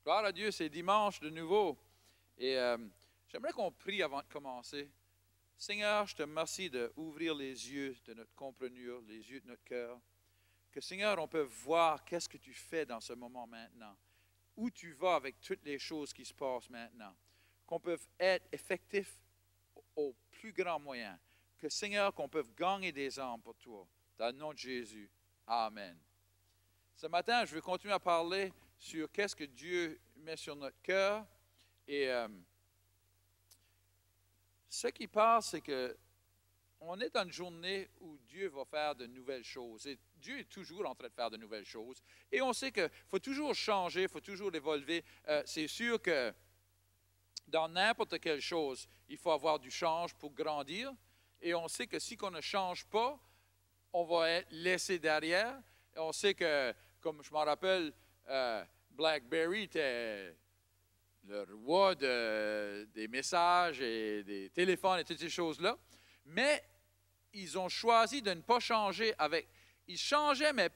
Gloire à Dieu, c'est dimanche de nouveau. Et j'aimerais qu'on prie avant de commencer. Seigneur, je te remercie d'ouvrir les yeux de notre comprenure, les yeux de notre cœur. Que Seigneur, on peut voir qu'est-ce que tu fais dans ce moment maintenant. Où tu vas avec toutes les choses qui se passent maintenant. Qu'on peut être effectif au plus grand moyen. Que Seigneur, qu'on peut gagner des âmes pour toi. Dans le nom de Jésus. Amen. Ce matin, je vais continuer à parler sur qu'est-ce que Dieu met sur notre cœur. Et ce qui passe, c'est que on est dans une journée où Dieu va faire de nouvelles choses. Et Dieu est toujours en train de faire de nouvelles choses. Et on sait qu'il faut toujours changer, il faut toujours évoluer. C'est sûr que dans n'importe quelle chose, il faut avoir du change pour grandir. Et on sait que si on ne change pas, on va être laissé derrière. Et on sait que, comme je m'en rappelle, BlackBerry était le roi des messages et des téléphones et toutes ces choses-là. Mais ils ont choisi de ne pas changer avec. Ils changeaient, mais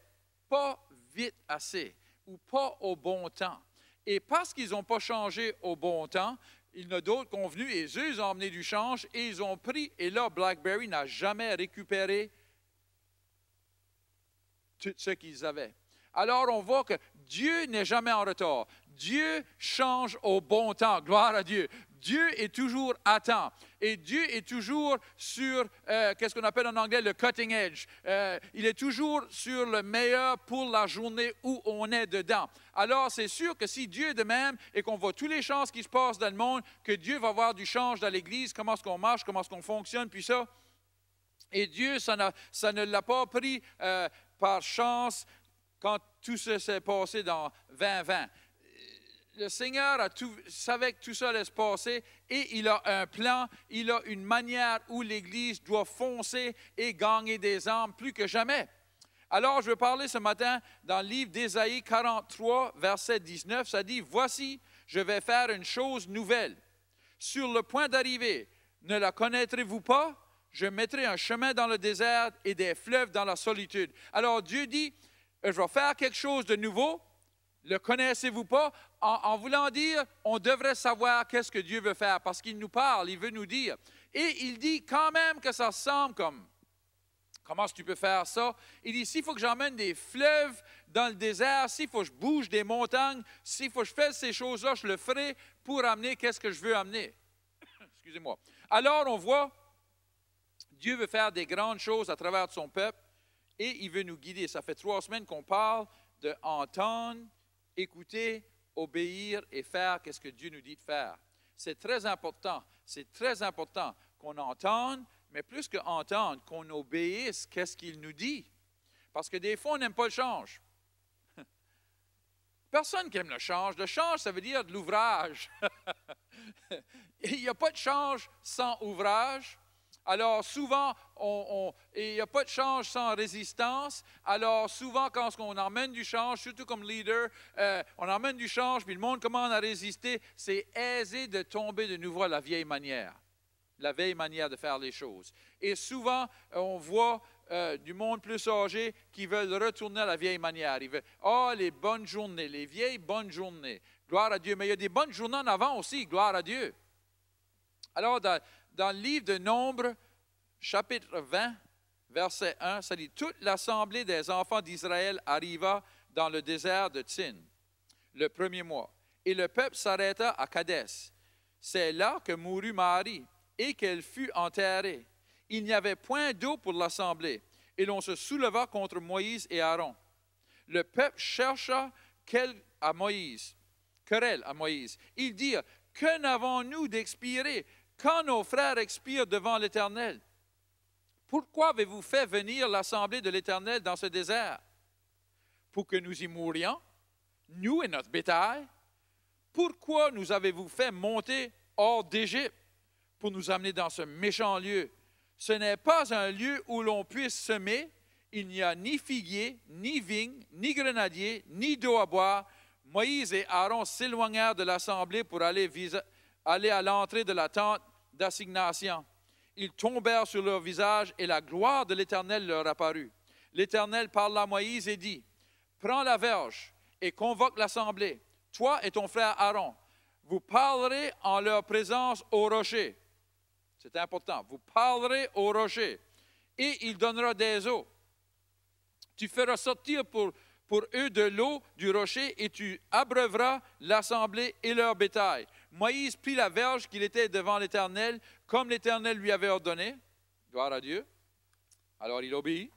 pas vite assez ou pas au bon temps. Et parce qu'ils n'ont pas changé au bon temps, il y en a d'autres qui sont venus et eux, ils ont amené du change et ils ont pris. Et là, BlackBerry n'a jamais récupéré tout ce qu'ils avaient. Alors, on voit que Dieu n'est jamais en retard. Dieu change au bon temps. Gloire à Dieu. Dieu est toujours à temps. Et Dieu est toujours sur, qu'est-ce qu'on appelle en anglais, le cutting edge. Il est toujours sur le meilleur pour la journée où on est dedans. Alors, c'est sûr que si Dieu est de même et qu'on voit toutes les chances qui se passent dans le monde, que Dieu va avoir du change dans l'Église, comment est-ce qu'on marche, comment est-ce qu'on fonctionne, puis ça. Et Dieu, ça ne l'a pas pris par chance quand tout ça s'est passé dans 2020. Le Seigneur savait que tout ça allait se passer et il a un plan, il a une manière où l'Église doit foncer et gagner des âmes plus que jamais. Alors, je vais parler ce matin dans le livre d'Ésaïe 43, verset 19. Ça dit, « Voici, je vais faire une chose nouvelle. Sur le point d'arriver, ne la connaîtrez-vous pas? Je mettrai un chemin dans le désert et des fleuves dans la solitude. » Alors, Dieu dit, je vais faire quelque chose de nouveau. Le connaissez-vous pas? En voulant dire, on devrait savoir qu'est-ce que Dieu veut faire parce qu'il nous parle, il veut nous dire. Et il dit quand même que ça semble comme, comment est-ce que tu peux faire ça? Il dit, s'il faut que j'emmène des fleuves dans le désert, s'il faut que je bouge des montagnes, s'il faut que je fasse ces choses-là, je le ferai pour amener qu'est-ce que je veux amener. Excusez-moi. Alors, on voit, Dieu veut faire des grandes choses à travers son peuple et il veut nous guider. Ça fait 3 semaines qu'on parle d'entendre, écouter, obéir et faire qu'est-ce que Dieu nous dit de faire. C'est très important. C'est très important qu'on entende, mais plus qu'entendre, qu'on obéisse qu'est-ce qu'il nous dit. Parce que des fois, on n'aime pas le change. Personne qui aime le change. Le change, ça veut dire de l'ouvrage. Il n'y a pas de change sans ouvrage. Alors, souvent, il n'y a pas de change sans résistance. Alors, souvent, quand on emmène du change, surtout comme leader, on emmène du change, puis le monde commence à résister, c'est aisé de tomber de nouveau à la vieille manière de faire les choses. Et souvent, on voit du monde plus âgé qui veulent retourner à la vieille manière. Ils veulent, les bonnes journées, les vieilles bonnes journées. Gloire à Dieu. Mais il y a des bonnes journées en avant aussi, gloire à Dieu. Alors, dans le livre de Nombre, chapitre 20, verset 1, ça dit « Toute l'assemblée des enfants d'Israël arriva dans le désert de Tsin, le premier mois, et le peuple s'arrêta à Kadès. C'est là que mourut Marie, et qu'elle fut enterrée. Il n'y avait point d'eau pour l'assemblée, et l'on se souleva contre Moïse et Aaron. Le peuple chercha querelle à Moïse. Ils dirent « Que n'avons-nous d'expirer quand nos frères expirent devant l'Éternel? Pourquoi avez-vous fait venir l'assemblée de l'Éternel dans ce désert? Pour que nous y mourions, nous et notre bétail? Pourquoi nous avez-vous fait monter hors d'Égypte pour nous amener dans ce méchant lieu? Ce n'est pas un lieu où l'on puisse semer. Il n'y a ni figuier, ni vigne, ni grenadier, ni d'eau à boire. » Moïse et Aaron s'éloignèrent de l'assemblée pour aller à l'entrée de la tente d'assignation. Ils tombèrent sur leur visage et la gloire de l'Éternel leur apparut. L'Éternel parla à Moïse et dit, « Prends la verge et convoque l'assemblée, toi et ton frère Aaron, vous parlerez en leur présence au rocher. C'est important. Vous parlerez au rocher et il donnera des eaux. Tu feras sortir pour eux de l'eau du rocher et tu abreuveras l'assemblée et leur bétail. Moïse prit la verge qu'il était devant l'Éternel, comme l'Éternel lui avait ordonné. Gloire à Dieu. Alors il obéit.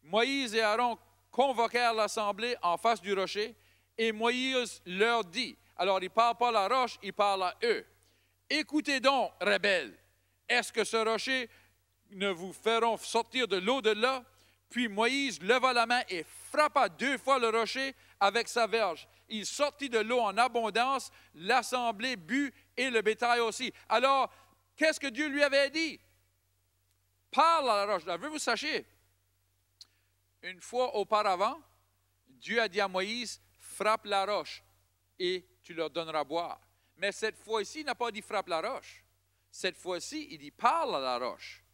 Moïse et Aaron convoquèrent l'assemblée en face du rocher et Moïse leur dit, alors il ne parle pas à la roche, il parle à eux. Écoutez donc, rebelles, est-ce que ce rocher ne vous feront sortir de l'eau de là? Puis Moïse leva la main et frappa 2 fois le rocher avec sa verge. Il sortit de l'eau en abondance, l'assemblée but et le bétail aussi. Alors, qu'est-ce que Dieu lui avait dit? Parle à la roche. Je veux que vous sachiez, une fois auparavant, Dieu a dit à Moïse, frappe la roche et tu leur donneras à boire. Mais cette fois-ci, il n'a pas dit frappe la roche. Cette fois-ci, il dit parle à la roche.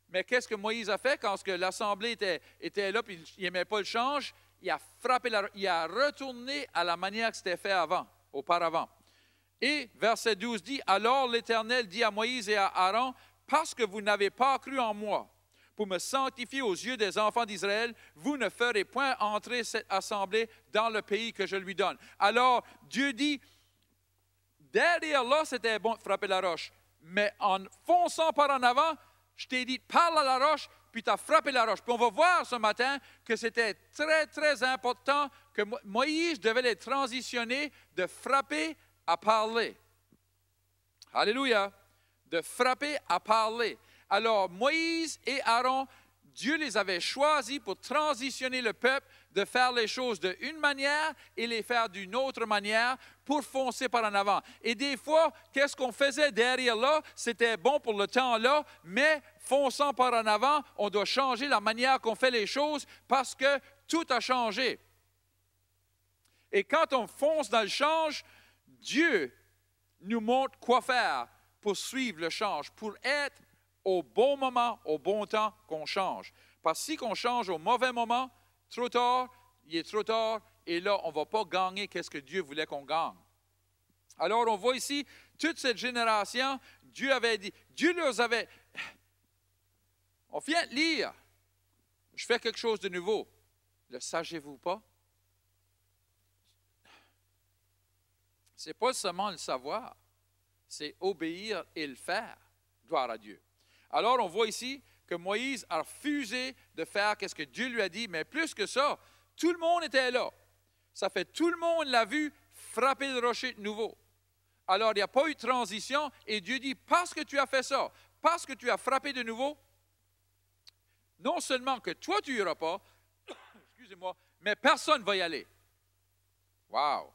Mais qu'est-ce que Moïse a fait quand l'assemblée était là et il n'aimait pas le change? Il a frappé la roche. Il a retourné à la manière que c'était fait auparavant. Et verset 12 dit, alors l'Éternel dit à Moïse et à Aaron, parce que vous n'avez pas cru en moi, pour me sanctifier aux yeux des enfants d'Israël, vous ne ferez point entrer cette assemblée dans le pays que je lui donne. Alors, Dieu dit, derrière là, c'était bon de frapper la roche. Mais en fonçant par en avant, je t'ai dit, parle à la roche, puis tu as frappé la roche. Puis on va voir ce matin que c'était très, très important que Moïse devait les transitionner de frapper à parler. Alléluia. De frapper à parler. Alors, Moïse et Aaron, Dieu les avait choisis pour transitionner le peuple, de faire les choses d'une manière et les faire d'une autre manière pour foncer par en avant. Et des fois, qu'est-ce qu'on faisait derrière là? C'était bon pour le temps là, mais fonçant par en avant, on doit changer la manière qu'on fait les choses parce que tout a changé. Et quand on fonce dans le change, Dieu nous montre quoi faire pour suivre le change, pour être au bon moment, au bon temps qu'on change. Parce que si on change au mauvais moment, trop tard, il est trop tard, et là, on ne va pas gagner qu'est-ce que Dieu voulait qu'on gagne. Alors, on voit ici, toute cette génération, Dieu avait dit, Dieu leur avait... On vient de lire, je fais quelque chose de nouveau. Le saviez-vous pas? Ce n'est pas seulement le savoir, c'est obéir et le faire. Gloire à Dieu. Alors, on voit ici que Moïse a refusé de faire ce que Dieu lui a dit, mais plus que ça, tout le monde était là. Ça fait tout le monde l'a vu frapper le rocher de nouveau. Alors, il n'y a pas eu de transition et Dieu dit, parce que tu as fait ça, parce que tu as frappé de nouveau, non seulement que toi tu n'iras pas, excusez-moi, mais personne ne va y aller. Wow!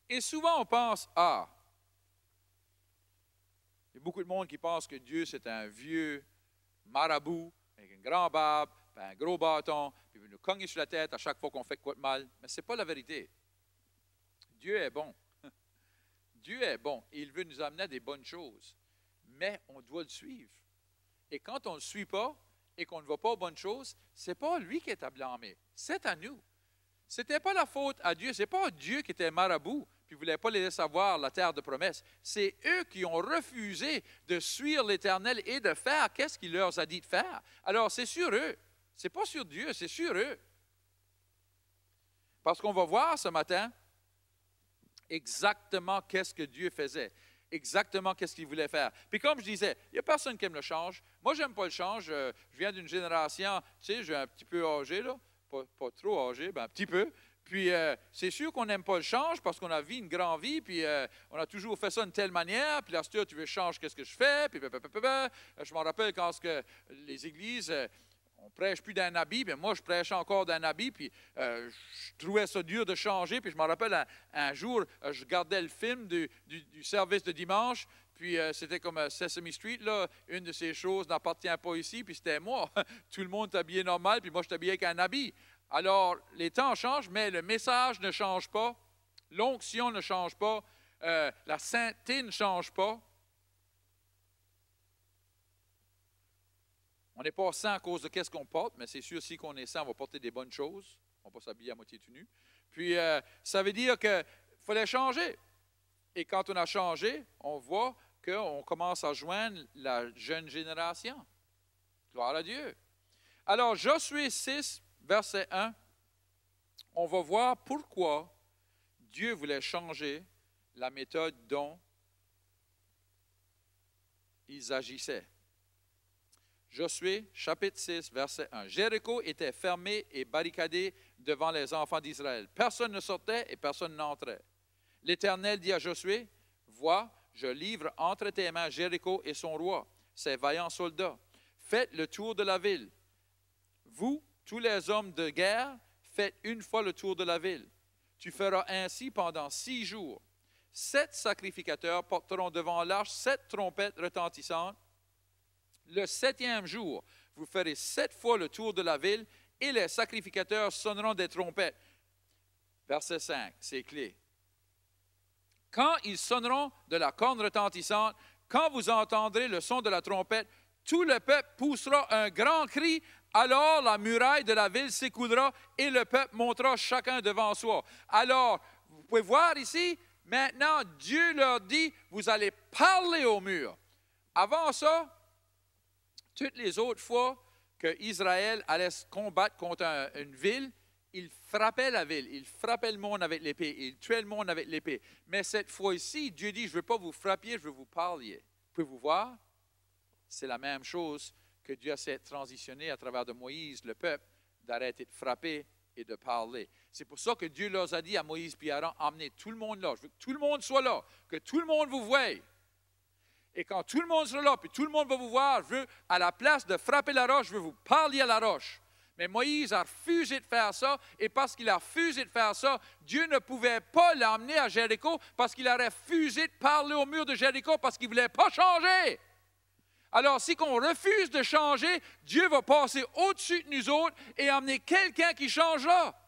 Et souvent on pense, il y a beaucoup de monde qui pense que Dieu, c'est un vieux marabout avec une grande barbe, puis un gros bâton, puis il veut nous cogner sur la tête à chaque fois qu'on fait quoi de mal. Mais ce n'est pas la vérité. Dieu est bon. Dieu est bon et il veut nous amener à des bonnes choses. Mais on doit le suivre. Et quand on ne le suit pas et qu'on ne va pas aux bonnes choses, ce n'est pas lui qui est à blâmer. C'est à nous. Ce n'était pas la faute à Dieu. Ce n'est pas Dieu qui était marabout puis ne voulait pas les laisser avoir la terre de promesse. C'est eux qui ont refusé de suivre l'Éternel et de faire qu'est-ce qu'il leur a dit de faire. Alors, c'est sur eux. Ce n'est pas sur Dieu, c'est sur eux. Parce qu'on va voir ce matin exactement qu'est-ce que Dieu faisait. Exactement qu'est-ce qu'il voulait faire. Puis comme je disais, il n'y a personne qui aime le change. Moi, je n'aime pas le change. Je viens d'une génération, tu sais, je suis un petit peu âgé, là. Pas trop âgé, ben un petit peu. Puis c'est sûr qu'on n'aime pas le change parce qu'on a vécu une grande vie, puis on a toujours fait ça d'une telle manière. Puis là, tu veux changer qu'est-ce que je fais. Puis je me rappelle quand les églises... on ne prêche plus d'un habit, mais moi, je prêche encore d'un habit, puis je trouvais ça dur de changer. Puis je me rappelle, un jour, je regardais le film du service de dimanche, puis c'était comme Sesame Street, là, une de ces choses n'appartient pas ici, puis c'était moi. Tout le monde est habillé normal, puis moi, je suis habillé avec un habit. Alors, les temps changent, mais le message ne change pas, l'onction ne change pas, la sainteté ne change pas. On n'est pas saint à cause de qu'est-ce qu'on porte, mais c'est sûr, si on est saint, on va porter des bonnes choses. On ne va pas s'habiller à moitié tout nu. Puis, ça veut dire qu'il fallait changer. Et quand on a changé, on voit qu'on commence à joindre la jeune génération. Gloire à Dieu. Alors, Josué 6, verset 1, on va voir pourquoi Dieu voulait changer la méthode dont ils agissaient. Josué, chapitre 6, verset 1. Jéricho était fermé et barricadé devant les enfants d'Israël. Personne ne sortait et personne n'entrait. L'Éternel dit à Josué, « Vois, je livre entre tes mains Jéricho et son roi, ses vaillants soldats. Faites le tour de la ville. Vous, tous les hommes de guerre, faites une fois le tour de la ville. Tu feras ainsi pendant 6 jours. 7 sacrificateurs porteront devant l'arche 7 trompettes retentissantes. Le 7e jour, vous ferez 7 fois le tour de la ville et les sacrificateurs sonneront des trompettes. » Verset 5, c'est clé. Quand ils sonneront de la corne retentissante, quand vous entendrez le son de la trompette, tout le peuple poussera un grand cri, alors la muraille de la ville s'écoulera et le peuple montera chacun devant soi. Alors, vous pouvez voir ici, maintenant, Dieu leur dit, vous allez parler au mur. Avant ça, toutes les autres fois qu'Israël allait se combattre contre une ville, il frappait la ville, il frappait le monde avec l'épée, il tuait le monde avec l'épée. Mais cette fois-ci, Dieu dit, je ne veux pas vous frapper, je veux vous parler. Pouvez-vous voir? C'est la même chose que Dieu a fait transitionner à travers de Moïse, le peuple, d'arrêter de frapper et de parler. C'est pour ça que Dieu leur a dit à Moïse et Aaron, emmenez tout le monde là, je veux que tout le monde soit là, que tout le monde vous voie. Et quand tout le monde sera là, puis tout le monde va vous voir, je veux, à la place de frapper la roche, je veux vous parler à la roche. Mais Moïse a refusé de faire ça, et parce qu'il a refusé de faire ça, Dieu ne pouvait pas l'emmener à Jéricho, parce qu'il a refusé de parler au mur de Jéricho, parce qu'il ne voulait pas changer. Alors, si on refuse de changer, Dieu va passer au-dessus de nous autres et emmener quelqu'un qui changera.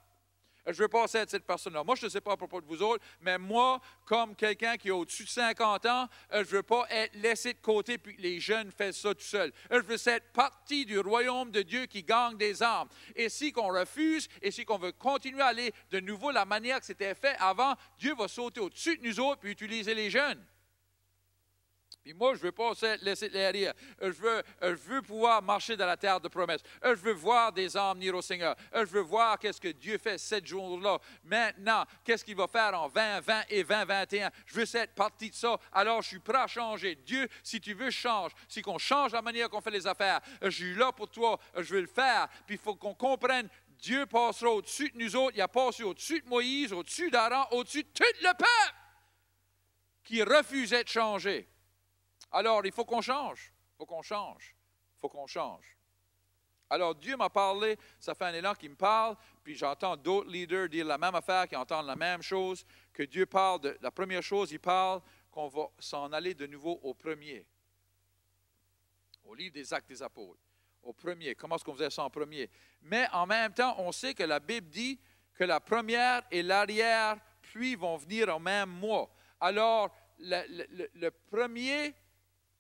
Je veux passer à cette personne-là. Moi, je ne sais pas à propos de vous autres, mais moi, comme quelqu'un qui est au-dessus de 50 ans, je ne veux pas être laissé de côté puis que les jeunes fassent ça tout seuls. Je veux être partie du royaume de Dieu qui gagne des âmes. Et si on refuse, et si on veut continuer à aller de nouveau la manière que c'était fait avant, Dieu va sauter au-dessus de nous autres puis utiliser les jeunes. Puis moi, je ne veux pas laisser les rire. Je veux pouvoir marcher dans la terre de promesse. Je veux voir des âmes venir au Seigneur. Je veux voir qu'est-ce que Dieu fait 7 jours-là. Maintenant, qu'est-ce qu'il va faire en 2020 et 2021. Je veux être partie de ça. Alors, je suis prêt à changer. Dieu, si tu veux, change. Si on change la manière qu'on fait les affaires, je suis là pour toi. Je veux le faire. Puis il faut qu'on comprenne, Dieu passera au-dessus de nous autres. Il a passé au-dessus de Moïse, au-dessus d'Aaron, au-dessus de tout le peuple qui refusait de changer. Alors, il faut qu'on change, il faut qu'on change, il faut qu'on change. Alors, Dieu m'a parlé, ça fait un élan qui me parle, puis j'entends d'autres leaders dire la même affaire, qui entendent la même chose, que Dieu parle de la première chose, il parle qu'on va s'en aller de nouveau au premier. Au livre des Actes des Apôtres, au premier. Comment est-ce qu'on faisait ça en premier? Mais en même temps, on sait que la Bible dit que la première et l'arrière-pluie vont venir au même mois. Alors, le premier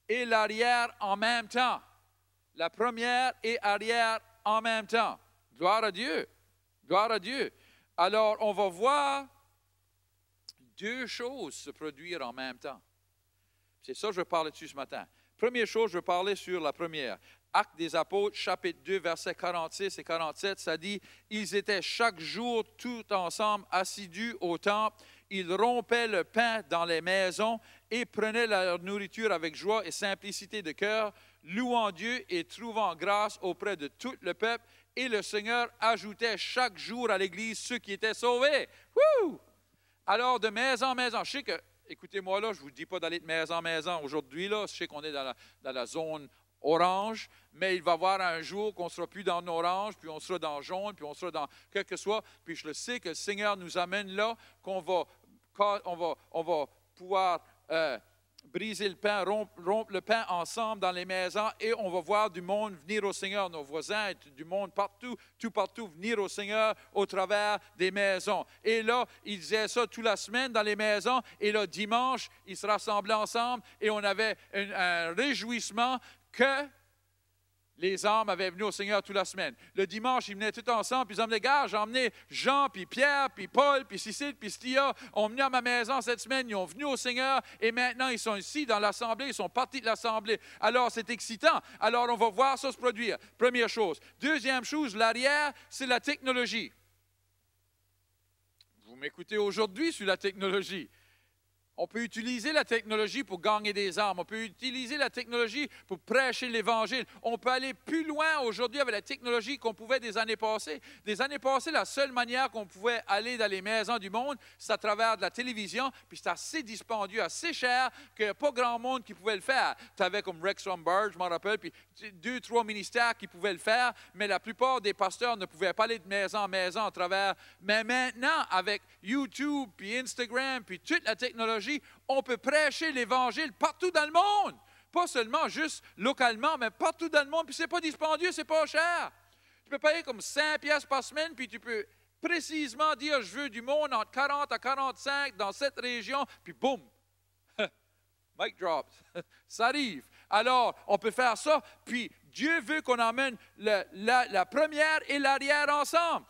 et l'arrière en même temps. La première et arrière en même temps. Gloire à Dieu. Gloire à Dieu. Alors, on va voir 2 choses se produire en même temps. C'est ça que je veux parler dessus ce matin. Première chose, je veux parler sur la première. Actes des Apôtres, chapitre 2, versets 46 et 47, ça dit « Ils étaient chaque jour tout ensemble assidus au temple. Ils rompaient le pain dans les maisons et prenaient leur nourriture avec joie et simplicité de cœur, louant Dieu et trouvant grâce auprès de tout le peuple. Et le Seigneur ajoutait chaque jour à l'Église ceux qui étaient sauvés. » Wouh! Alors, de maison en maison, je sais que, écoutez-moi là, je ne vous dis pas d'aller de maison en maison aujourd'hui, là, je sais qu'on est dans la zone orange, mais il va y avoir un jour qu'on ne sera plus dans l'orange, puis on sera dans le jaune, puis on sera dans quel que soit. Puis je le sais que le Seigneur nous amène là, qu'on va pouvoir briser le pain, rompre le pain ensemble dans les maisons, et on va voir du monde venir au Seigneur, nos voisins, du monde partout, tout partout, venir au Seigneur au travers des maisons. Et là, ils disaient ça toute la semaine dans les maisons, et là, dimanche, ils se rassemblaient ensemble, et on avait un réjouissement que Les âmes avaient venu au Seigneur toute la semaine. Le dimanche, ils venaient tous ensemble, puis ils emmenaient, gars, j'ai emmené Jean, puis Pierre, puis Paul, puis Cécile, puis Stia, ont venu à ma maison cette semaine, ils ont venu au Seigneur, et maintenant, ils sont ici dans l'Assemblée, ils sont partis de l'Assemblée. Alors, c'est excitant. Alors, on va voir ça se produire. Première chose. Deuxième chose, l'arrière, c'est la technologie. Vous m'écoutez aujourd'hui sur la technologie. On peut utiliser la technologie pour gagner des âmes. On peut utiliser la technologie pour prêcher l'Évangile. On peut aller plus loin aujourd'hui avec la technologie qu'on pouvait des années passées. Des années passées, la seule manière qu'on pouvait aller dans les maisons du monde, c'est à travers de la télévision, puis c'est assez dispendieux, assez cher, qu'il n'y a pas grand monde qui pouvait le faire. Tu avais comme Rex Lombard, je m'en rappelle, puis 2, 3 ministères qui pouvaient le faire, mais la plupart des pasteurs ne pouvaient pas aller de maison en maison à travers. Mais maintenant, avec YouTube, puis Instagram, puis toute la technologie, on peut prêcher l'Évangile partout dans le monde. Pas seulement juste localement, mais partout dans le monde. Puis c'est pas dispendieux, c'est pas cher. Tu peux payer comme 5 piastres par semaine, puis tu peux précisément dire, je veux du monde entre 40 à 45 dans cette région, puis boum, mic drop, ça arrive. Alors, on peut faire ça, puis Dieu veut qu'on emmène la première et l'arrière ensemble.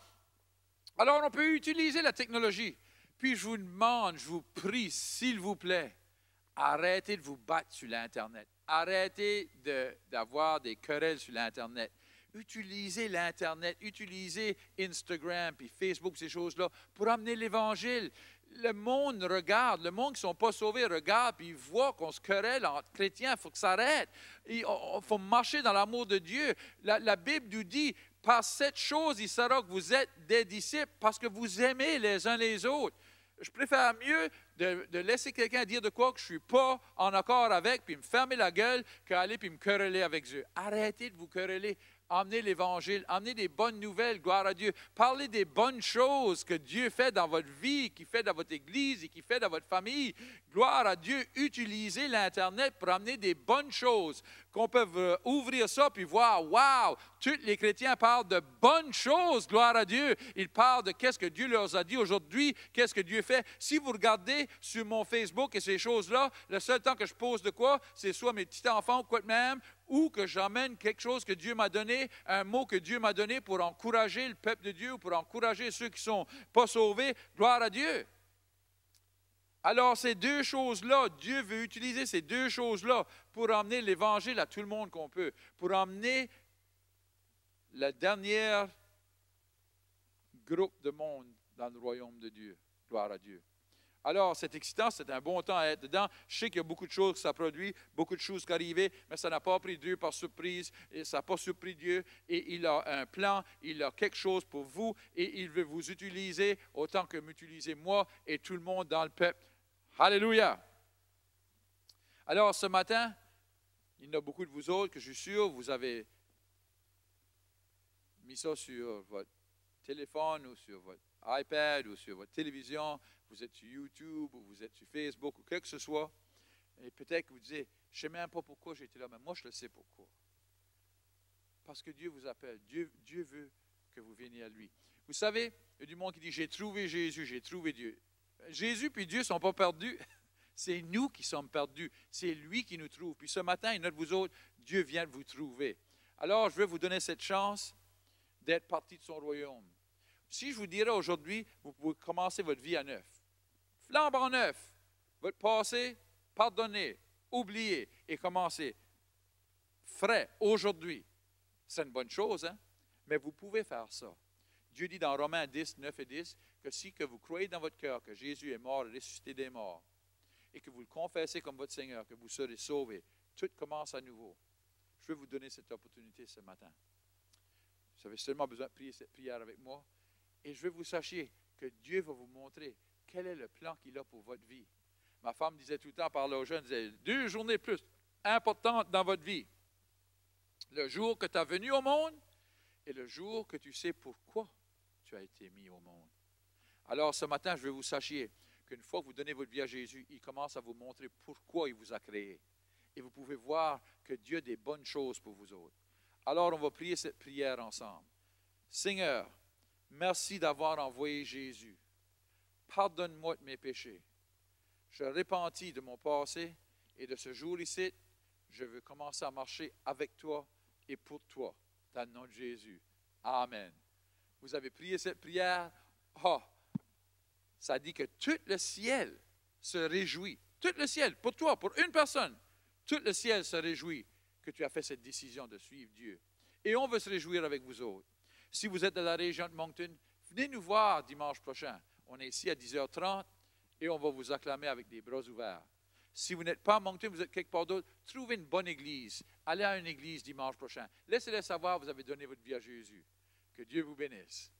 Alors, on peut utiliser la technologie. Puis je vous demande, je vous prie, s'il vous plaît, arrêtez de vous battre sur l'Internet. Arrêtez d'avoir des querelles sur l'Internet. Utilisez l'Internet, utilisez Instagram, puis Facebook, ces choses-là, pour amener l'Évangile. Le monde regarde, le monde qui ne sont pas sauvés regarde, puis ils voient qu'on se querelle entre chrétiens, il faut que ça arrête. Il faut marcher dans l'amour de Dieu. La Bible nous dit, par cette chose, il saura que vous êtes des disciples, parce que vous aimez les uns les autres. Je préfère mieux de laisser quelqu'un dire de quoi que je ne suis pas en accord avec, puis me fermer la gueule, qu'aller puis me quereller avec Dieu. Arrêtez de vous quereller. Emmenez l'Évangile, emmenez des bonnes nouvelles, gloire à Dieu. Parlez des bonnes choses que Dieu fait dans votre vie, qu'il fait dans votre Église et qu'il fait dans votre famille. Gloire à Dieu, utilisez l'Internet pour amener des bonnes choses, qu'on peut ouvrir ça puis voir, wow, tous les chrétiens parlent de bonnes choses, gloire à Dieu. Ils parlent de qu'est-ce que Dieu leur a dit aujourd'hui, qu'est-ce que Dieu fait. Si vous regardez sur mon Facebook et ces choses-là, le seul temps que je pose de quoi, c'est soit mes petits enfants ou quoi de même, ou que j'emmène quelque chose que Dieu m'a donné, un mot que Dieu m'a donné pour encourager le peuple de Dieu, ou pour encourager ceux qui ne sont pas sauvés. Gloire à Dieu. Alors, ces deux choses-là, Dieu veut utiliser ces deux choses-là pour emmener l'Évangile à tout le monde qu'on peut, pour emmener le dernier groupe de monde dans le royaume de Dieu. Gloire à Dieu. Alors, c'est excitant, c'est un bon temps à être dedans. Je sais qu'il y a beaucoup de choses qui se produisent, beaucoup de choses qui arrivent, mais ça n'a pas pris Dieu par surprise, et ça n'a pas surpris Dieu, et il a un plan, il a quelque chose pour vous, et il veut vous utiliser autant que m'utiliser moi et tout le monde dans le peuple. Alléluia! Alors, ce matin, il y en a beaucoup de vous autres que je suis sûr, vous avez mis ça sur votre téléphone ou sur votre iPad ou sur votre télévision, vous êtes sur YouTube ou vous êtes sur Facebook ou quoi que ce soit, et peut-être que vous disiez, je ne sais même pas pourquoi j'étais là, mais moi je le sais pourquoi. Parce que Dieu vous appelle, Dieu veut que vous veniez à lui. Vous savez, il y a du monde qui dit, j'ai trouvé Jésus, j'ai trouvé Dieu. Jésus puis Dieu ne sont pas perdus, c'est nous qui sommes perdus, c'est lui qui nous trouve. Puis ce matin, il y en a de vous autres, Dieu vient de vous trouver. Alors je vais vous donner cette chance d'être partie de son royaume. Si je vous dirais aujourd'hui, vous pouvez commencer votre vie à neuf. Flambant neuf. Votre passé, pardonnez, oubliez et commencez. Frais, aujourd'hui. C'est une bonne chose, hein? Mais vous pouvez faire ça. Dieu dit dans Romains 10, 9 et 10, que si que vous croyez dans votre cœur que Jésus est mort et ressuscité des morts, et que vous le confessez comme votre Seigneur, que vous serez sauvés, tout commence à nouveau. Je vais vous donner cette opportunité ce matin. Vous avez seulement besoin de prier cette prière avec moi. Et je veux que vous sachiez que Dieu va vous montrer quel est le plan qu'il a pour votre vie. Ma femme disait tout le temps, parlait aux jeunes, disait, 2 journées plus importantes dans votre vie. Le jour que tu es venu au monde et le jour que tu sais pourquoi tu as été mis au monde. Alors ce matin, je veux que vous sachiez qu'une fois que vous donnez votre vie à Jésus, il commence à vous montrer pourquoi il vous a créé. Et vous pouvez voir que Dieu a des bonnes choses pour vous autres. Alors on va prier cette prière ensemble. Seigneur, merci d'avoir envoyé Jésus. Pardonne-moi de mes péchés. Je repentis de mon passé et de ce jour ici, je veux commencer à marcher avec toi et pour toi, dans le nom de Jésus. Amen. Vous avez prié cette prière. Oh, ça dit que tout le ciel se réjouit. Tout le ciel, pour toi, pour une personne, tout le ciel se réjouit que tu as fait cette décision de suivre Dieu. Et on veut se réjouir avec vous autres. Si vous êtes de la région de Moncton, venez nous voir dimanche prochain. On est ici à 10h30 et on va vous acclamer avec des bras ouverts. Si vous n'êtes pas à Moncton, vous êtes quelque part d'autre, trouvez une bonne église. Allez à une église dimanche prochain. Laissez-les savoir que vous avez donné votre vie à Jésus. Que Dieu vous bénisse.